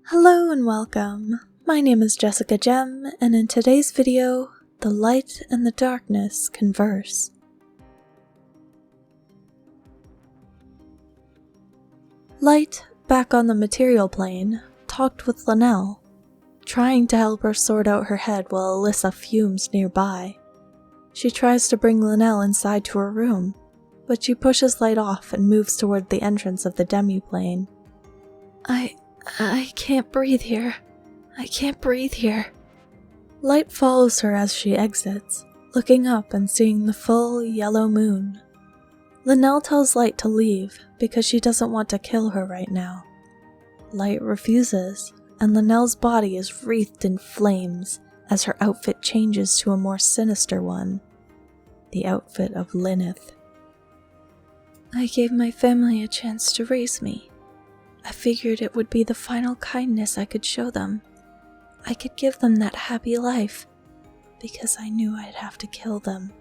Hello and welcome. My name is Jessica Gem, and in today's video, the light and the darkness converse. Light, back on the material plane, talked with Lynneth, trying to help her sort out her head while Alyssa fumes nearby. She tries to bring Lynneth inside to her room, but she pushes Light off and moves toward the entrance of the demi-plane. I can't breathe here. I can't breathe here. Light follows her as she exits, looking up and seeing the full yellow moon. Lynneth tells Light to leave because she doesn't want to kill her right now. Light refuses, and Lynneth's body is wreathed in flames as her outfit changes to a more sinister one, the outfit of Lynneth. I gave my family a chance to raise me. I figured it would be the final kindness I could show them. I could give them that happy life, because I knew I'd have to kill them.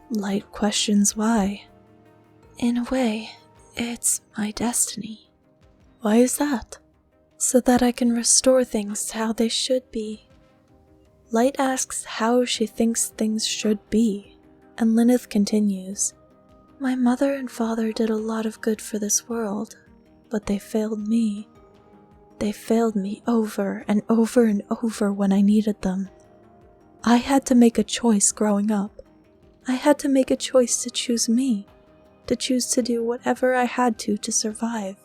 Light questions why. In a way, it's my destiny. Why is that? So that I can restore things to how they should be. Light asks how she thinks things should be, and Lynneth continues. My mother and father did a lot of good for this world. But they failed me. They failed me over and over and over when I needed them. I had to make a choice growing up. I had to make a choice to choose me, to choose to do whatever I had to survive.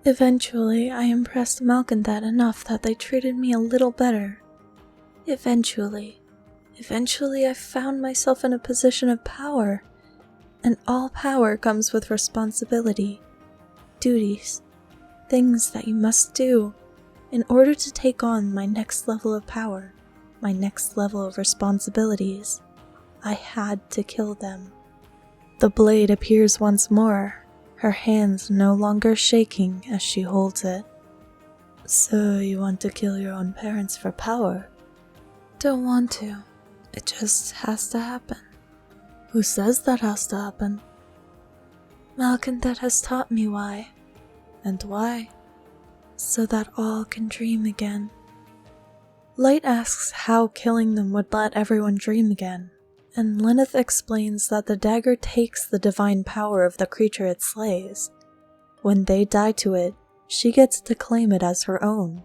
Eventually, I impressed Malcondat enough that they treated me a little better. Eventually I found myself in a position of power, and all power comes with responsibility. Duties, things that you must do in order to take on my next level of power, my next level of responsibilities. I had to kill them. The blade appears once more, her hands no longer shaking as she holds it. So you want to kill your own parents for power? Don't want to. It just has to happen. Who says that has to happen? Malcondat has taught me why. And why? So that all can dream again. Light asks how killing them would let everyone dream again, and Lynneth explains that the dagger takes the divine power of the creature it slays. When they die to it, she gets to claim it as her own.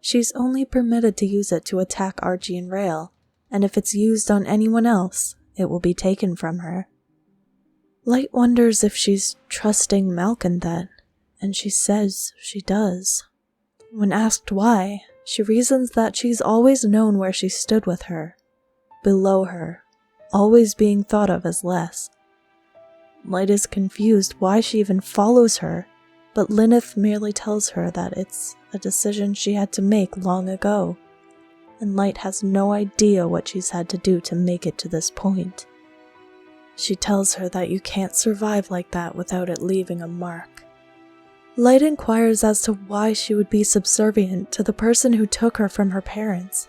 She's only permitted to use it to attack Archie and Rail, and if it's used on anyone else, it will be taken from her. Light wonders if she's trusting Malcondat, and she says she does. When asked why, she reasons that she's always known where she stood with her, below her, always being thought of as less. Light is confused why she even follows her, but Lynneth merely tells her that it's a decision she had to make long ago, and Light has no idea what she's had to do to make it to this point. She tells her that you can't survive like that without it leaving a mark. Light inquires as to why she would be subservient to the person who took her from her parents,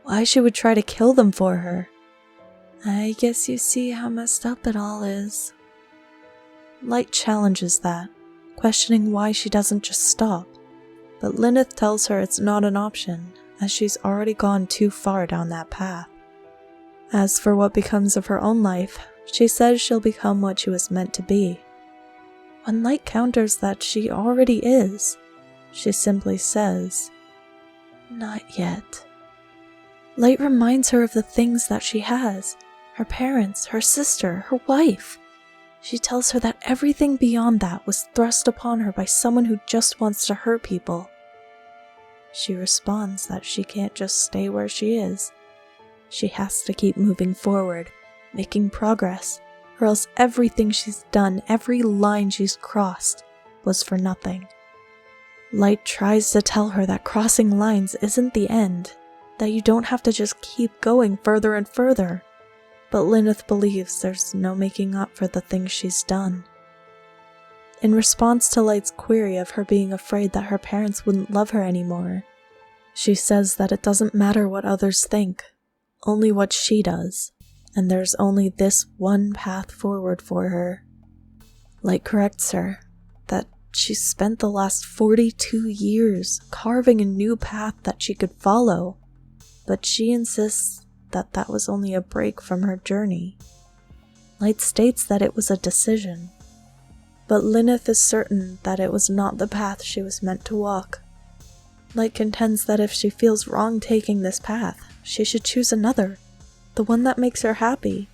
why she would try to kill them for her. I guess you see how messed up it all is. Light challenges that, questioning why she doesn't just stop, but Lynneth tells her it's not an option, as she's already gone too far down that path. As for what becomes of her own life, she says she'll become what she was meant to be. When Light counters that she already is, she simply says, not yet. Light reminds her of the things that she has, her parents, her sister, her wife. She tells her that everything beyond that was thrust upon her by someone who just wants to hurt people. She responds that she can't just stay where she is. She has to keep moving forward, making progress, or else everything she's done, every line she's crossed, was for nothing. Light tries to tell her that crossing lines isn't the end, that you don't have to just keep going further and further, but Lynneth believes there's no making up for the things she's done. In response to Light's query of her being afraid that her parents wouldn't love her anymore, she says that it doesn't matter what others think, only what she does. And there's only this one path forward for her. Light corrects her that She spent the last 42 years carving a new path that she could follow, but she insists that that was only a break from her journey. Light states that it was a decision, but Lynneth is certain that it was not the path she was meant to walk. Light contends that if she feels wrong taking this path, she should choose another, the one that makes her happy.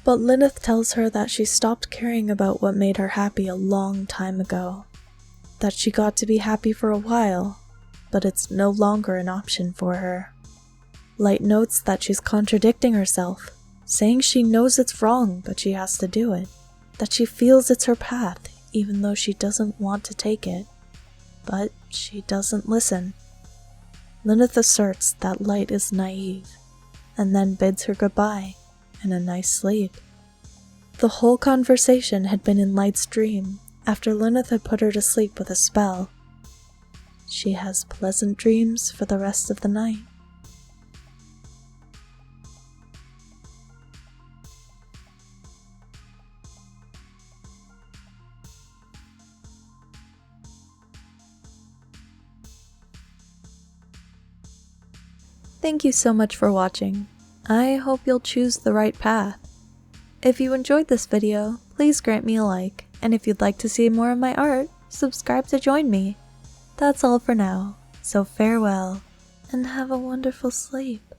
But Lynneth tells her that she stopped caring about what made her happy a long time ago, that she got to be happy for a while, but it's no longer an option for her. Light notes that she's contradicting herself, saying she knows it's wrong but she has to do it, that she feels it's her path even though she doesn't want to take it. But she doesn't listen. Lynneth asserts that Light is naive, and then bids her goodbye and a nice sleep. The whole conversation had been in Light's dream after Lynneth had put her to sleep with a spell. She has pleasant dreams for the rest of the night. Thank you so much for watching. I hope you'll choose the right path. If you enjoyed this video, please grant me a like, and if you'd like to see more of my art, subscribe to join me. That's all for now, so farewell, and have a wonderful sleep.